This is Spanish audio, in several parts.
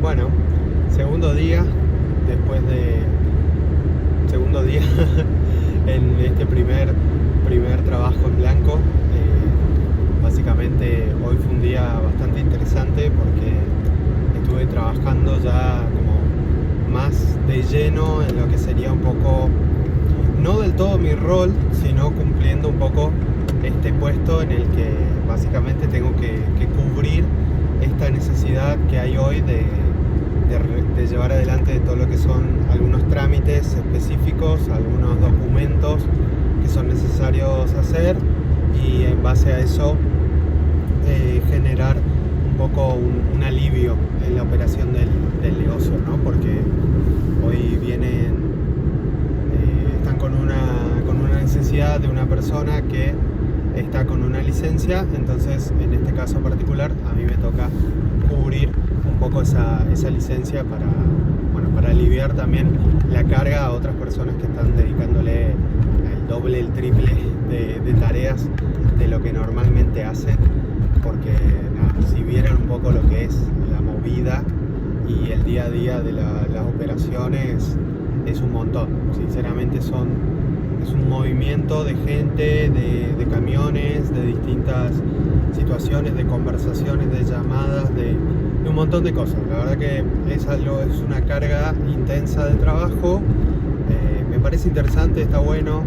Bueno, segundo día, después de segundo día en este primer trabajo en blanco. Básicamente hoy fue un día bastante interesante porque estuve trabajando ya como más de lleno en lo que sería un poco, no del todo mi rol, sino cumpliendo un poco este puesto en el que básicamente tengo que cubrir esta necesidad que hay hoy de llevar adelante todo lo que son algunos trámites específicos, algunos documentos que son necesarios hacer, y en base a eso generar un poco un alivio en la operación del negocio, ¿no? Porque hoy están con una necesidad de una persona que está con una licencia. Entonces en este caso particular a mí me toca cubrir un poco esa licencia para aliviar también la carga a otras personas que están dedicándole el doble, el triple de tareas de lo que normalmente hacen, porque si vieran un poco lo que es la movida y el día a día de las operaciones, es un montón. Sinceramente es un movimiento de gente, de camiones, de distintas situaciones, de conversaciones, de llamadas, de un montón de cosas. La verdad que es una carga intensa de trabajo. Me parece interesante, está bueno.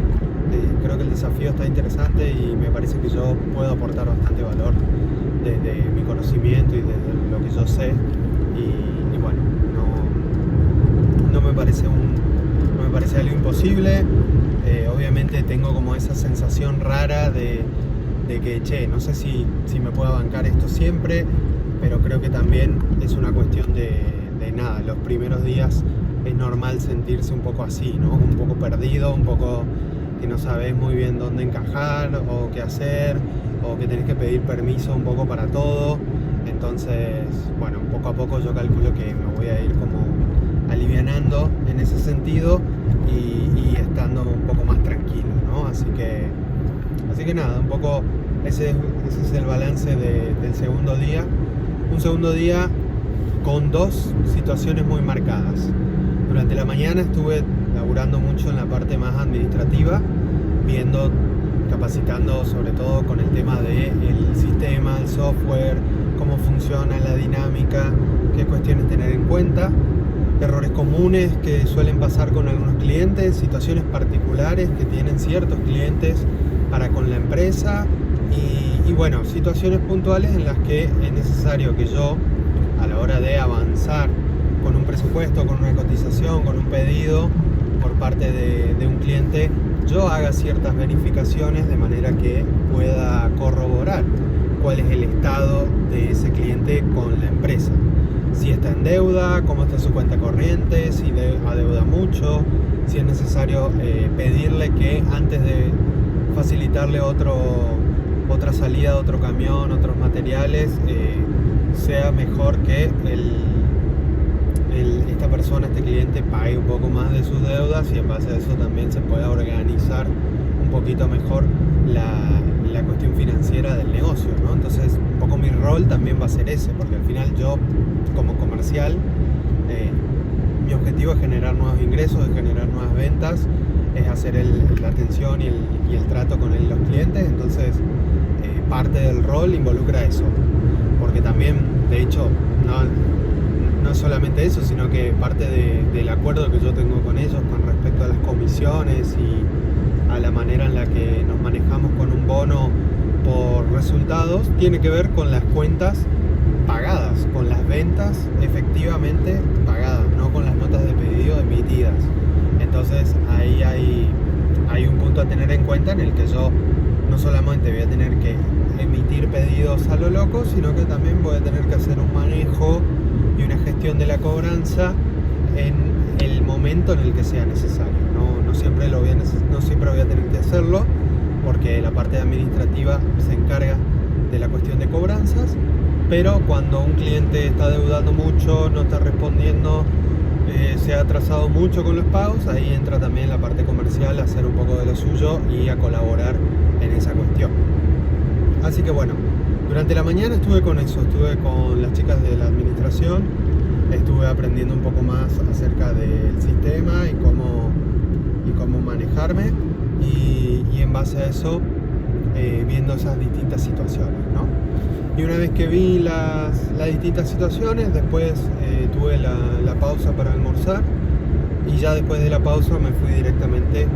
Creo que el desafío está interesante y me parece que yo puedo aportar bastante valor desde mi conocimiento y desde lo que yo sé. Y bueno, no me parece algo imposible. Obviamente tengo como esa sensación rara de que, no sé si me puedo bancar esto siempre, pero creo que también es una cuestión de nada. Los primeros días es normal sentirse un poco así, ¿no? Un poco perdido, un poco que no sabes muy bien dónde encajar o qué hacer, o que tenés que pedir permiso un poco para todo. Entonces, bueno, poco a poco yo calculo que me voy a ir como alivianando en ese sentido y estando un poco más tranquilo, ¿no? Así que nada, un poco ese es el balance del segundo día. Un segundo día con dos situaciones muy marcadas. Durante la mañana estuve laburando mucho en la parte más administrativa, capacitando sobre todo con el tema del sistema, el software, cómo funciona la dinámica, qué cuestiones tener en cuenta, errores comunes que suelen pasar con algunos clientes, situaciones particulares que tienen ciertos clientes para con la empresa y bueno, situaciones puntuales en las que es necesario que yo, a la hora de avanzar con un presupuesto, con una cotización, con un pedido por parte de un cliente, yo haga ciertas verificaciones de manera que pueda corroborar cuál es el estado de ese cliente con la empresa. Si está en deuda, cómo está su cuenta corriente, si adeuda mucho, si es necesario pedirle que antes de facilitarle otra salida, otro camión, otros materiales, sea mejor que esta persona, este cliente, pague un poco más de sus deudas, y en base a eso también se pueda organizar un poquito mejor la cuestión financiera del negocio, ¿no? Entonces un poco mi rol también va a ser ese, porque al final yo como comercial, mi objetivo es generar nuevos ingresos, es generar nuevas ventas, es hacer la atención y el trato con los clientes. Entonces parte del rol involucra eso, porque también, de hecho, no solamente eso, sino que parte del acuerdo que yo tengo con ellos con respecto a las comisiones y a la manera en la que nos manejamos con un bono por resultados, tiene que ver con las cuentas pagadas, con las ventas efectivamente pagadas, no con las notas de pedido emitidas. Entonces ahí hay un punto a tener en cuenta en el que yo no solamente voy a tener que emitir pedidos a lo loco, sino que también voy a tener que hacer un manejo y una gestión de la cobranza en el momento en el que sea necesario. No siempre voy a tener que hacerlo, porque la parte administrativa se encarga de la cuestión de cobranzas, pero cuando un cliente está deudando mucho, no está respondiendo, se ha atrasado mucho con los pagos, ahí entra también la parte comercial a hacer un poco de lo suyo y a colaborar en esa cuestión. Así que bueno, durante la mañana estuve con eso, estuve con las chicas de la administración, estuve estuve aprendiendo un poco más acerca del sistema y cómo manejarme, y en base a eso viendo esas distintas situaciones, ¿no? Y una vez que vi las distintas situaciones, después tuve la pausa para almorzar, y ya después de la pausa me fui directamente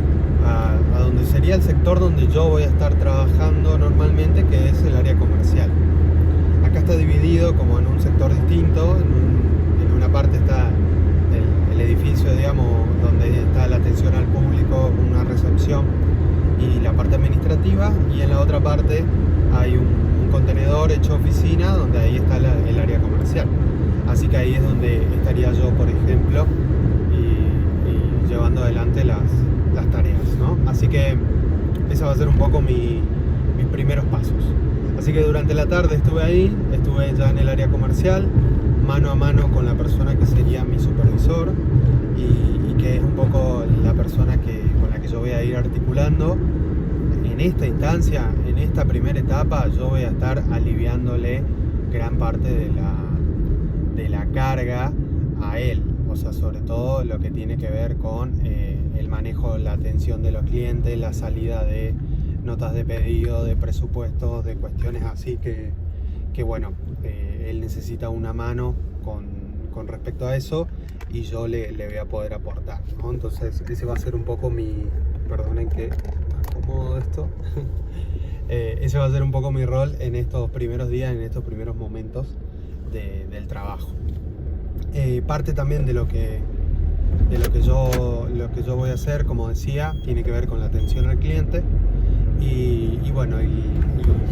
a donde sería el sector donde yo voy a estar trabajando normalmente, que es el área comercial. Acá está dividido como en un sector distinto. En una parte está el edificio, digamos, donde está la atención al público, una recepción y la parte administrativa, y en la otra parte hay un contenedor hecho oficina, donde ahí está el área comercial. Así que ahí es donde estaría yo, por ejemplo, y llevando adelante las tareas, ¿no? Así que esa va a ser un poco mis primeros pasos. Así que durante la tarde estuve ya en el área comercial, mano a mano con la persona que sería mi supervisor, y que es un poco la persona con la que yo voy a ir articulando. En esta instancia, en esta primera etapa, yo voy a estar aliviándole gran parte de la carga a él. O sea, sobre todo lo que tiene que ver con el manejo, la atención de los clientes, la salida de notas de pedido, de presupuestos, de cuestiones así que bueno, él necesita una mano con respecto a eso, y yo le voy a poder aportar, ¿no? Entonces ese va a ser un poco perdonen que acomodo esto. Ese va a ser un poco mi rol en estos primeros días, en estos primeros momentos del trabajo. Parte también de lo que yo voy a hacer, como decía, tiene que ver con la atención al cliente y bueno, y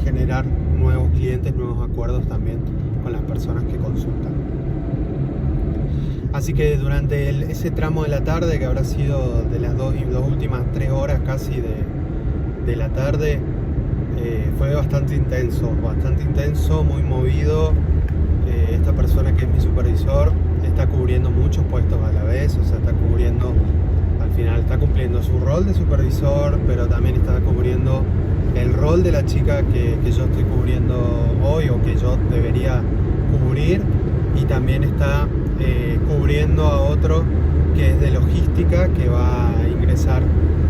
generar nuevos clientes, nuevos acuerdos también con las personas que consultan. Así que durante ese tramo de la tarde, que habrá sido de las dos últimas 3 horas casi de la tarde, fue bastante intenso, muy movido. Esta persona que es mi supervisor está cubriendo muchos puestos a la vez, o sea, al final está cumpliendo su rol de supervisor, pero también está cubriendo el rol de la chica que yo estoy cubriendo hoy, o que yo debería cubrir, y también está cubriendo a otro que es de logística, que va a ingresar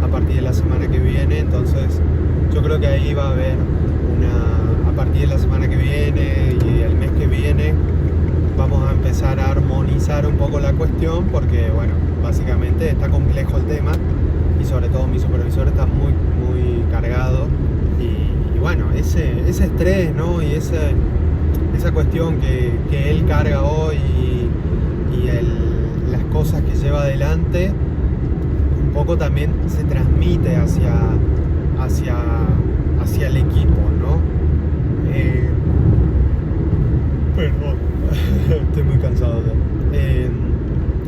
a partir de la semana que viene. Entonces yo creo que ahí va a haber a partir de la semana que viene y el mes que viene, vamos a empezar a armonizar un poco la cuestión, porque bueno, básicamente está complejo el tema, y sobre todo mi supervisor está muy cargado, y bueno, ese estrés, ¿no? Y esa cuestión que él carga hoy, y las cosas que lleva adelante, un poco también se transmite hacia el equipo, ¿no? Perdón, estoy muy cansado ya.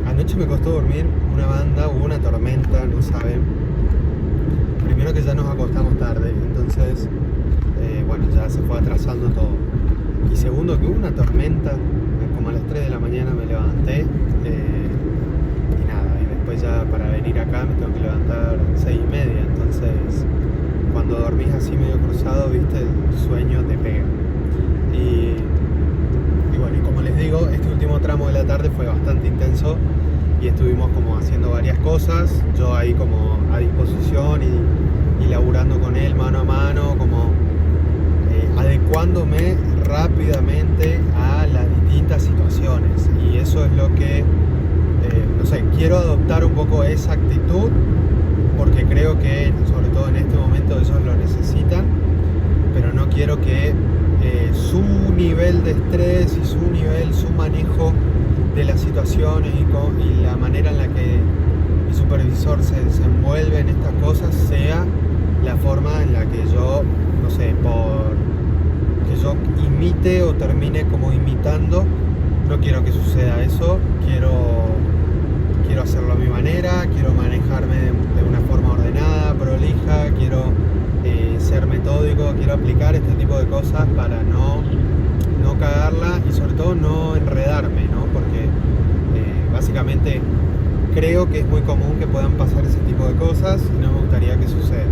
Anoche me costó dormir una banda, hubo una tormenta, no saben. Primero que ya nos acostamos tarde, entonces bueno, ya se fue atrasando todo. Y segundo que hubo una tormenta, como a las 3 de la mañana me levanté, y nada, y después ya para venir acá me tengo que levantar 6:30, entonces cuando dormís así medio cruzado, viste, el sueño te pega. Y bueno, y como les digo, este último tramo de la tarde fue bastante intenso, y estuvimos como haciendo varias cosas, yo ahí como a disposición y laburando con él mano a mano, como adecuándome rápidamente a las distintas situaciones. Y eso es lo que, no sé, quiero adoptar un poco esa actitud, porque creo que sobre todo en este momento ellos lo necesitan, pero no quiero que su nivel de estrés y su manejo de las situaciones y la manera en la que mi supervisor se desenvuelve en estas cosas sea la forma en la que yo, no sé, que yo imite o termine como imitando. No quiero que suceda eso, quiero hacerlo a mi manera, quiero manejarme de una forma ordenada, prolija, quiero ser metódico, quiero aplicar este tipo de cosas para no cagarla, y sobre todo no enredarme, ¿no? Porque básicamente creo que es muy común que puedan pasar ese tipo de cosas, y no me gustaría que suceda.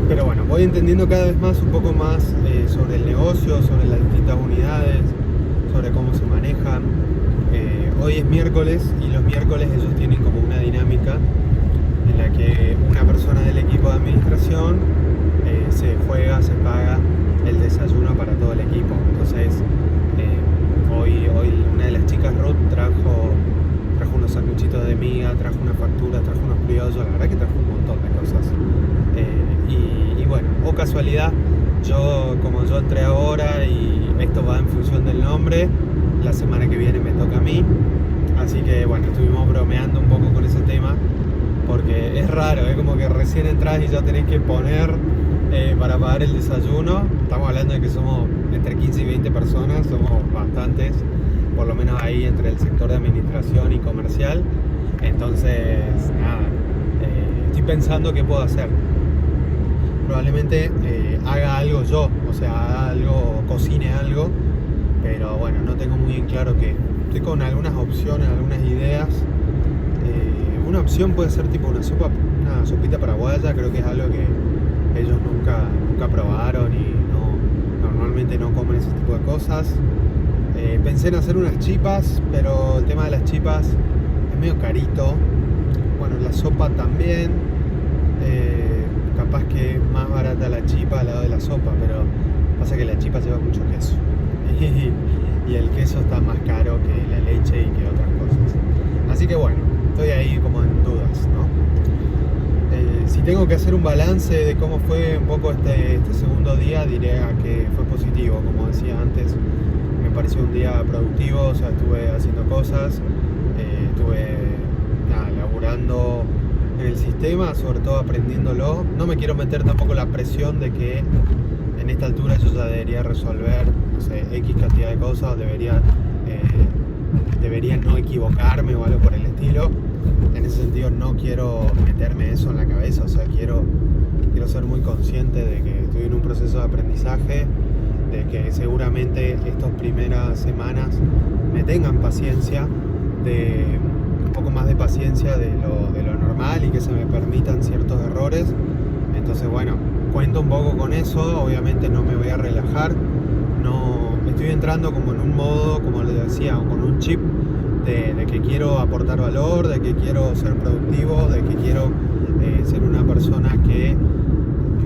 Pero bueno, voy entendiendo cada vez más, un poco más sobre el negocio, sobre las distintas unidades, sobre cómo se manejan. Hoy es miércoles y los miércoles ellos tienen como una dinámica en la que una persona del equipo de administración se paga el desayuno para todo el equipo. Entonces, hoy una de las chicas, Ruth, trajo unos sanguchitos de miga, trajo una factura, trajo unos criollos, la verdad que trajo un montón de cosas. Y bueno, o casualidad, como yo entré ahora y esto va en función del nombre, la semana que viene me toca a mí. Así que bueno, estuvimos bromeando un poco con ese tema, porque es raro, como que recién entras y ya tenés que poner para pagar el desayuno. Estamos hablando de que somos entre 15 y 20 personas, somos bastantes, por lo menos ahí entre el sector de administración y comercial. Entonces, nada, estoy pensando qué puedo hacer. Probablemente haga algo yo, o sea, haga algo, cocine algo, pero bueno, no tengo muy en claro qué. Estoy con algunas opciones, algunas ideas. Una opción puede ser tipo una sopita paraguaya, creo que es algo que ellos nunca probaron y normalmente no comen ese tipo de cosas. Pensé en hacer unas chipas, pero el tema de las chipas es medio carito. Bueno, la sopa también. Capaz que es más barata la chipa al lado de la sopa, pero pasa que la chipa lleva mucho queso. Y el queso está más caro que la leche y que otras cosas. Así que bueno, estoy ahí como en dudas, ¿no? Si tengo que hacer un balance de cómo fue un poco este segundo día, diré que fue positivo. Como decía antes, me pareció un día productivo, o sea, estuve haciendo cosas, estuve laburando en el sistema, sobre todo aprendiéndolo. No me quiero meter tampoco la presión de que en esta altura yo ya debería resolver, no sé, X cantidad de cosas, o debería no equivocarme o algo por el estilo. En ese sentido no quiero meterme eso en la cabeza, o sea, quiero ser muy consciente de que estoy en un proceso de aprendizaje, de que seguramente estas primeras semanas me tengan paciencia, un poco más de paciencia de lo normal, y que se me permitan ciertos errores. Entonces bueno, cuento un poco con eso. Obviamente no me voy a relajar, no estoy entrando como en un modo, como les decía, con un chip de que quiero aportar valor, de que quiero ser productivo, de que quiero ser una persona que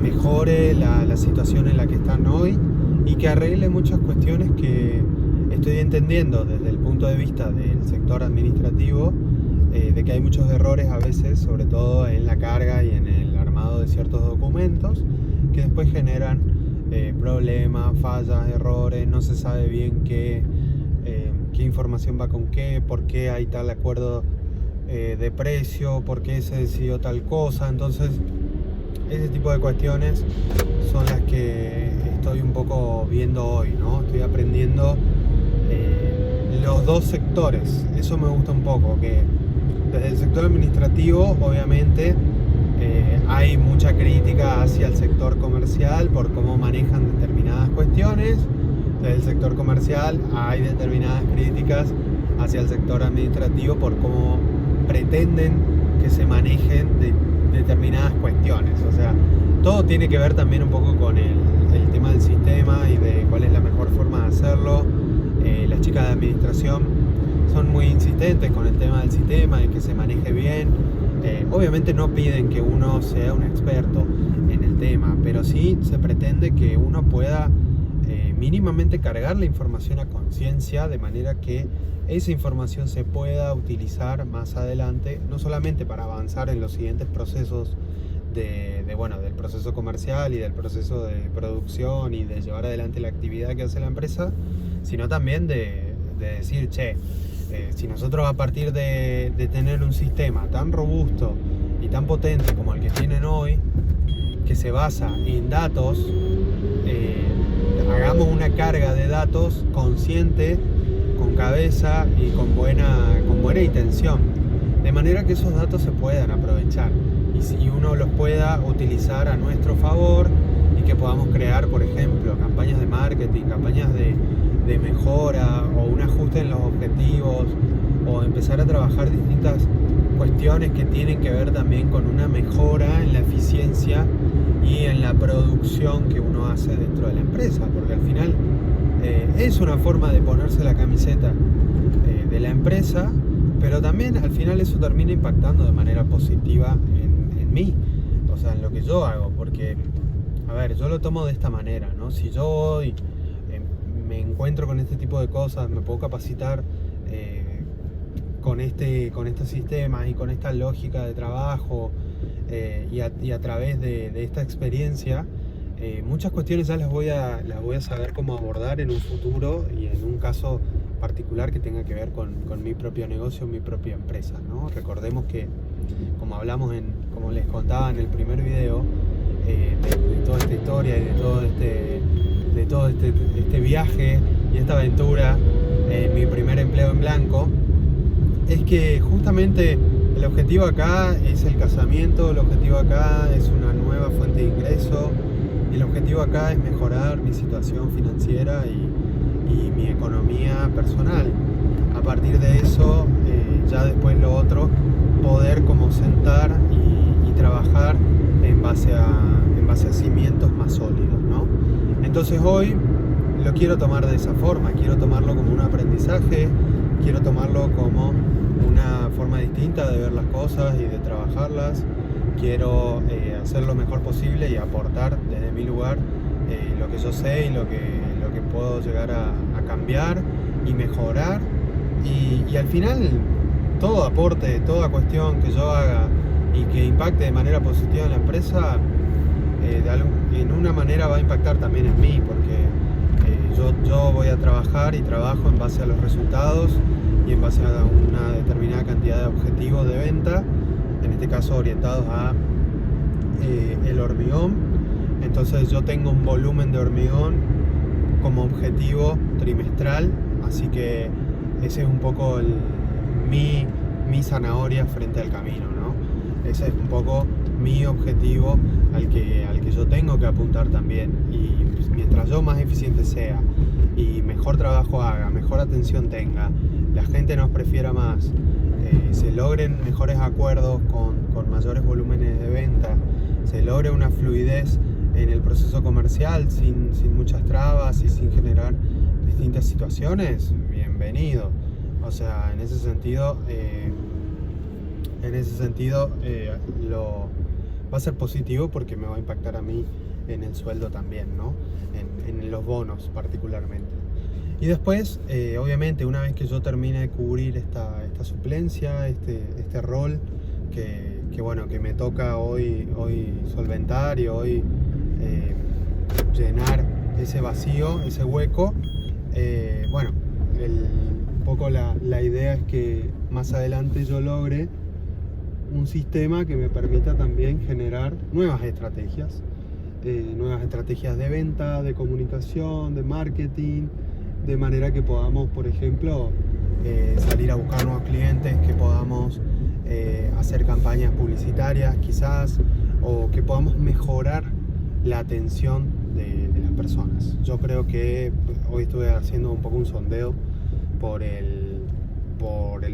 mejore la situación en la que están hoy y que arregle muchas cuestiones que estoy entendiendo desde el punto de vista del sector administrativo, de que hay muchos errores a veces, sobre todo en la carga y en el armado de ciertos documentos, que después generan problemas, fallas, errores, no se sabe bien qué información va con qué, por qué hay tal acuerdo de precio, por qué se decidió tal cosa. Entonces ese tipo de cuestiones son las que estoy un poco viendo hoy, ¿no? Estoy aprendiendo los dos sectores. Eso me gusta un poco, que desde el sector administrativo obviamente hay mucha crítica hacia el sector comercial por cómo manejan determinadas cuestiones. Desde el sector comercial hay determinadas críticas hacia el sector administrativo por cómo pretenden que se manejen determinadas cuestiones. O sea, todo tiene que ver también un poco con el tema del sistema y de cuál es la mejor forma de hacerlo. Las chicas de administración son muy insistentes con el tema del sistema y que se maneje bien. Obviamente no piden que uno sea un experto en el tema, pero sí se pretende que uno pueda mínimamente cargar la información a conciencia, de manera que esa información se pueda utilizar más adelante, no solamente para avanzar en los siguientes procesos del proceso comercial y del proceso de producción y de llevar adelante la actividad que hace la empresa, sino también de decir, si nosotros, a partir de tener un sistema tan robusto y tan potente como el que tienen hoy, que se basa en datos, hagamos una carga de datos consciente, con cabeza y con buena intención, de manera que esos datos se puedan aprovechar y uno los pueda utilizar a nuestro favor, y que podamos crear, por ejemplo, campañas de marketing, campañas de mejora, o un ajuste en los objetivos, o empezar a trabajar distintas cuestiones que tienen que ver también con una mejora en la eficiencia y en la producción que uno hace dentro de la empresa, porque al final es una forma de ponerse la camiseta de la empresa, pero también al final eso termina impactando de manera positiva en mí, o sea, en lo que yo hago, porque, a ver, yo lo tomo de esta manera, ¿no? Si yo hoy me encuentro con este tipo de cosas, me puedo capacitar con estos sistemas y con esta lógica de trabajo y a través de esta experiencia, muchas cuestiones ya las voy a saber cómo abordar en un futuro y en un caso particular que tenga que ver con mi propio negocio, mi propia empresa, ¿no? Recordemos que, como hablamos como les contaba en el primer video, de toda esta historia y de todo este viaje y esta aventura, mi primer empleo en blanco, es que justamente el objetivo acá es el casamiento, el objetivo acá es una nueva fuente de ingreso, y el objetivo acá es mejorar mi situación financiera y mi economía personal. A partir de eso, ya después lo otro, poder como sentar y trabajar en base a cimientos más sólidos, ¿no? Entonces hoy lo quiero tomar de esa forma, quiero tomarlo como un aprendizaje, quiero tomarlo como una forma distinta de ver las cosas y de trabajarlas. Quiero hacer lo mejor posible y aportar desde mi lugar lo que yo sé y lo que puedo llegar a cambiar y mejorar. Y al final, todo aporte, toda cuestión que yo haga y que impacte de manera positiva en la empresa, en una manera va a impactar también en mí, porque yo voy a trabajar y trabajo en base a los resultados y en base a una determinada cantidad de objetivos de venta, en este caso orientados a el hormigón. Entonces yo tengo un volumen de hormigón como objetivo trimestral, así que ese es un poco mi zanahoria frente al camino, ¿no? Ese es un poco mi objetivo al que yo tengo que apuntar también. Y pues, mientras yo más eficiente sea y mejor trabajo haga, mejor atención tenga, la gente nos prefiera más, se logren mejores acuerdos con mayores volúmenes de venta, se logre una fluidez en el proceso comercial sin muchas trabas y sin generar distintas situaciones, bienvenido. O sea, en ese sentido va a ser positivo porque me va a impactar a mí en el sueldo también, ¿no? En los bonos particularmente. Y después, obviamente, una vez que yo termine de cubrir esta suplencia, este rol que me toca hoy solventar y hoy llenar ese vacío, ese hueco, un poco la idea es que más adelante yo logre un sistema que me permita también generar nuevas estrategias de venta, de comunicación, de marketing, de manera que podamos, por ejemplo, salir a buscar nuevos clientes, que podamos hacer campañas publicitarias quizás, o que podamos mejorar la atención de las personas. Yo creo que hoy estuve haciendo un poco un sondeo por el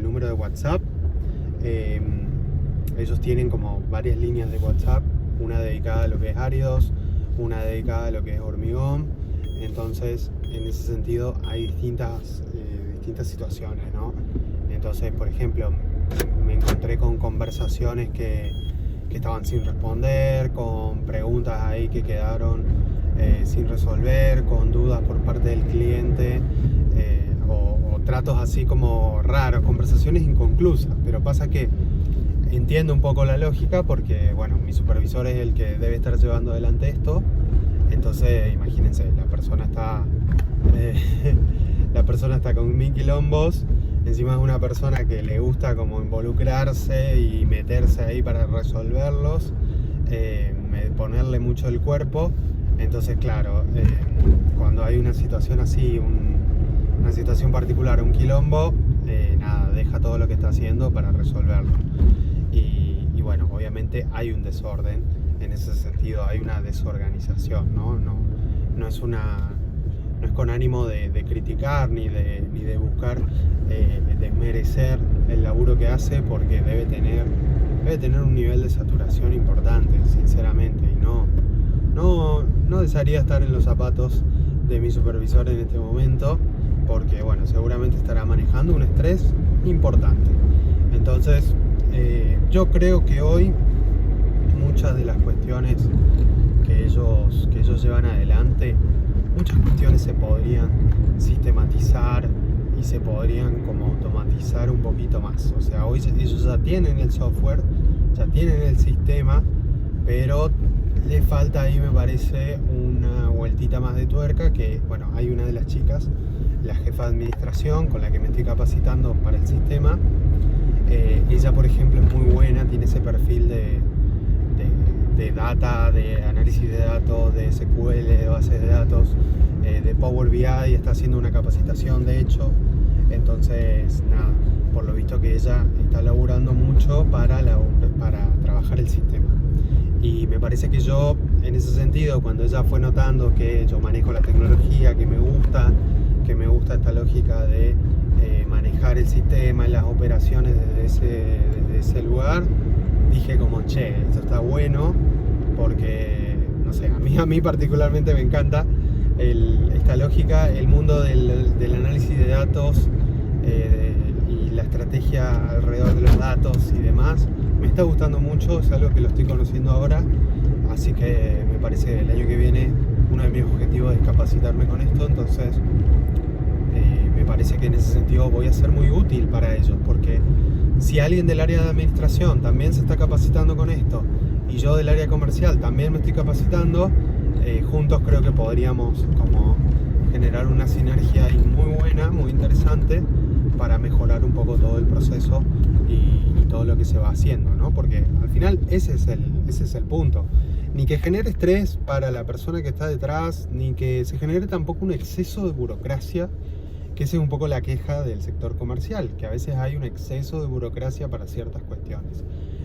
número de WhatsApp. Ellos tienen como varias líneas de WhatsApp, una dedicada a lo que es áridos, una dedicada a lo que es hormigón. Entonces, en ese sentido hay distintas situaciones, ¿no? Entonces, por ejemplo, me encontré con conversaciones que estaban sin responder, con preguntas ahí que quedaron sin resolver, con dudas por parte del cliente, o tratos así como raros, conversaciones inconclusas. Pero pasa que entiendo un poco la lógica porque, bueno, mi supervisor es el que debe estar llevando adelante esto. Entonces, imagínense, la persona está con 1000 quilombos. Encima es una persona que le gusta como involucrarse y meterse ahí para resolverlos, ponerle mucho el cuerpo. Entonces, claro, cuando hay una situación así, una situación particular, un quilombo, deja todo lo que está haciendo para resolverlo. Y bueno, obviamente hay un desorden en ese sentido, hay una desorganización, ¿no? No es una no es con ánimo de criticar ni de buscar desmerecer el laburo que hace, porque debe tener un nivel de saturación importante, sinceramente, y no desearía estar en los zapatos de mi supervisor en este momento, porque bueno, seguramente estará manejando un estrés importante. Entonces yo creo que hoy muchas de las cuestiones que ellos llevan adelante, muchas cuestiones se podrían sistematizar y se podrían como automatizar un poquito más. O sea, hoy ellos ya tienen el software, ya tienen el sistema, pero le falta ahí, me parece, una vueltita más de tuerca. Que bueno, hay una de las chicas, la jefa de administración con la que me estoy capacitando para el sistema. Ella, por ejemplo, es muy buena, tiene ese perfil de data, de análisis de datos, de SQL, de bases de datos, de Power BI, y está haciendo una capacitación, de hecho. Entonces, nada, por lo visto que ella está laburando mucho para trabajar el sistema. Y me parece que yo, en ese sentido, cuando ella fue notando que yo manejo la tecnología, que me gusta esta lógica de manejar el sistema y las operaciones desde ese lugar, dije como, che, esto está bueno, porque, no sé, a mí particularmente me encanta esta lógica, el mundo del análisis de datos y la estrategia alrededor de los datos y demás. Me está gustando mucho, es algo que lo estoy conociendo ahora, así que me parece que el año que viene uno de mis objetivos es capacitarme con esto. Entonces me parece que en ese sentido voy a ser muy útil para ellos, porque si alguien del área de administración también se está capacitando con esto y yo del área comercial también me estoy capacitando, juntos creo que podríamos como generar una sinergia ahí muy buena, muy interesante, para mejorar un poco todo el proceso y todo lo que se va haciendo, ¿no? Porque al final ese es el punto. Ni que genere estrés para la persona que está detrás, ni que se genere tampoco un exceso de burocracia, que esa es un poco la queja del sector comercial, que a veces hay un exceso de burocracia para ciertas cuestiones.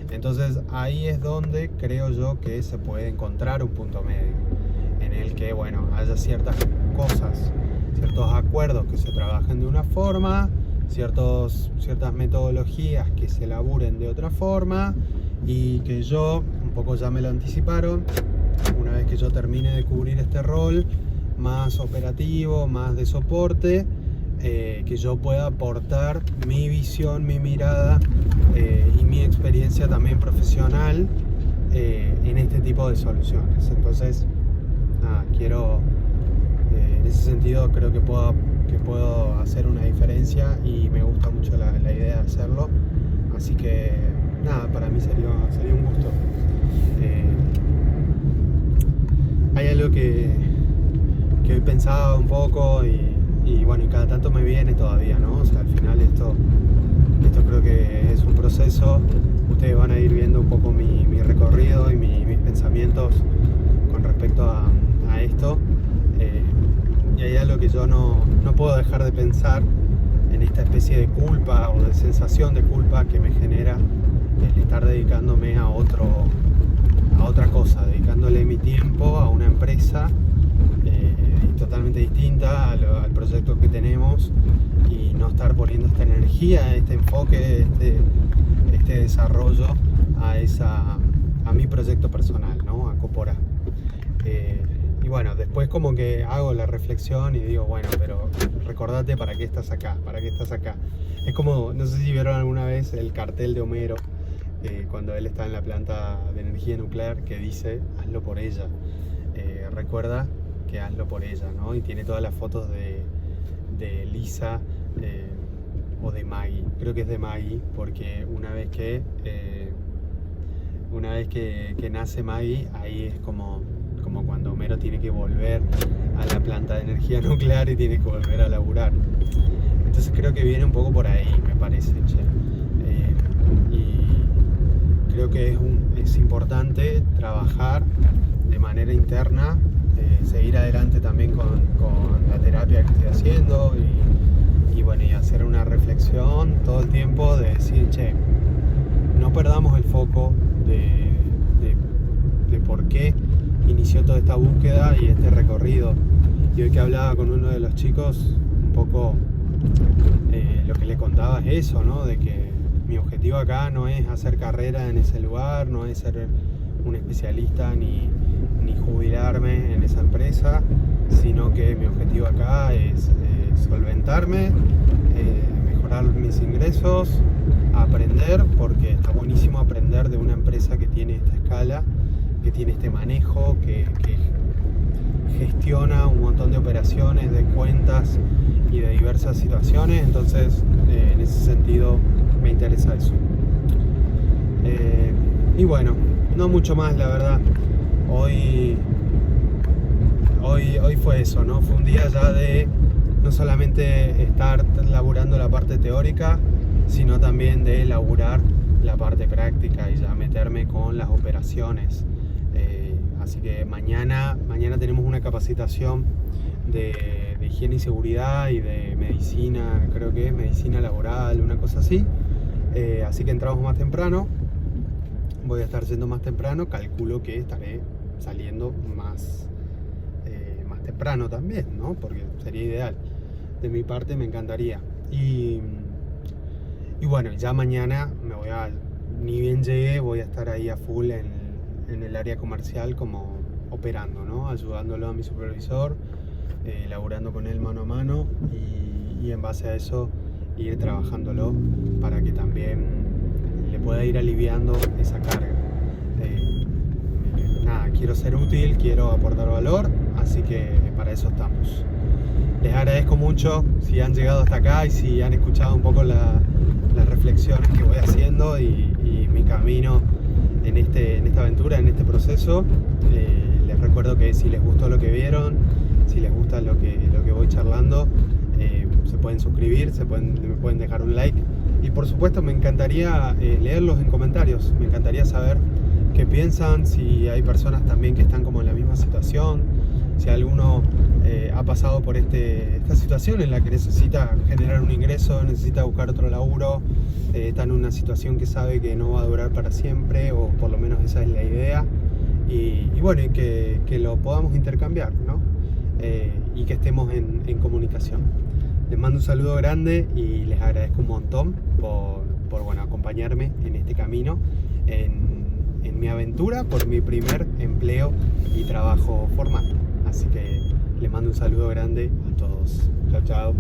Entonces ahí es donde creo yo que se puede encontrar un punto medio, en el que, bueno, haya ciertas cosas, ciertos acuerdos que se trabajen de una forma, ciertas metodologías que se elaboren de otra forma, y que yo, un poco ya me lo anticiparon, una vez que yo termine de cubrir este rol más operativo, más de soporte, que yo pueda aportar mi visión, mi mirada y mi experiencia también profesional en este tipo de soluciones. Entonces, nada, en ese sentido creo que puedo hacer una diferencia, y me gusta mucho la idea de hacerlo. Así que nada, para mí sería un gusto. Hay algo que hoy pensaba un poco y bueno, y cada tanto me viene todavía, ¿no? O sea, al final esto creo que es un proceso. Ustedes van a ir viendo un poco mi recorrido y mis pensamientos con respecto a esto. Y hay algo que yo no puedo dejar de pensar, en esta especie de culpa o de sensación de culpa que me genera el estar dedicándome a otra cosa, dedicándole mi tiempo a una empresa totalmente distinta al proyecto que tenemos, y no estar poniendo esta energía, este enfoque, este desarrollo a mi proyecto personal, ¿no? A Copora. Y bueno, después como que hago la reflexión y digo, bueno, pero recordate para qué estás acá, Es como, no sé si vieron alguna vez el cartel de Homero, cuando él está en la planta de energía nuclear, que dice, hazlo por ella. Recuerda que hazlo por ella, ¿no? Y tiene todas las fotos de Lisa o de Maggie. Creo que es de Maggie, porque una vez que nace Maggie, ahí es como cuando Homero tiene que volver a la planta de energía nuclear y tiene que volver a laburar. Entonces creo que viene un poco por ahí, me parece, che. Y creo que es importante trabajar de manera interna, seguir adelante también con la terapia que estoy haciendo, y bueno, y hacer una reflexión todo el tiempo de decir, che, no perdamos el foco de por qué inició toda esta búsqueda y este recorrido Y hoy que hablaba con uno de los chicos, un poco lo que le contaba es eso, ¿no? De que mi objetivo acá no es hacer carrera en ese lugar, no es ser un especialista ni jubilarme en esa empresa, sino que mi objetivo acá es solventarme, mejorar mis ingresos, aprender, porque está buenísimo aprender de una empresa que tiene esta escala, que tiene este manejo, que gestiona un montón de operaciones, de cuentas y de diversas situaciones. Entonces en ese sentido me interesa eso. Y bueno, no mucho más, la verdad. Hoy fue eso, ¿no? Fue un día ya de no solamente estar laburando la parte teórica, sino también de laburar la parte práctica y ya meterme con las operaciones. Así que mañana tenemos una capacitación de higiene y seguridad y de medicina, creo que es medicina laboral, una cosa así. Así que entramos más temprano. Voy a estar yendo más temprano, calculo que estaré saliendo más temprano también, ¿no? Porque sería ideal. De mi parte me encantaría. Y bueno, ya mañana ni bien llegue, voy a estar ahí a full en el área comercial como operando, ¿no? Ayudándolo a mi supervisor, laburando con él mano a mano y en base a eso ir trabajándolo para que también le pueda ir aliviando esa carga. Nada, quiero ser útil, quiero aportar valor, así que para eso estamos. Les agradezco mucho si han llegado hasta acá y si han escuchado un poco las reflexiones que voy haciendo y mi camino en esta aventura, en este proceso. Les recuerdo que si les gustó lo que vieron, si les gusta lo que voy charlando, se pueden suscribir, me pueden dejar un like y por supuesto me encantaría leerlos en comentarios, me encantaría saber qué piensan, si hay personas también que están como en la misma situación, si alguno ha pasado por esta situación en la que necesita generar un ingreso, necesita buscar otro laburo, está en una situación que sabe que no va a durar para siempre, o por lo menos esa es la idea, y bueno, y que lo podamos intercambiar, ¿no? Y que estemos en comunicación. Les mando un saludo grande y les agradezco un montón por bueno, acompañarme en este camino, en mi aventura por mi primer empleo y trabajo formal. Así que les mando un saludo grande a todos. Chao, chao.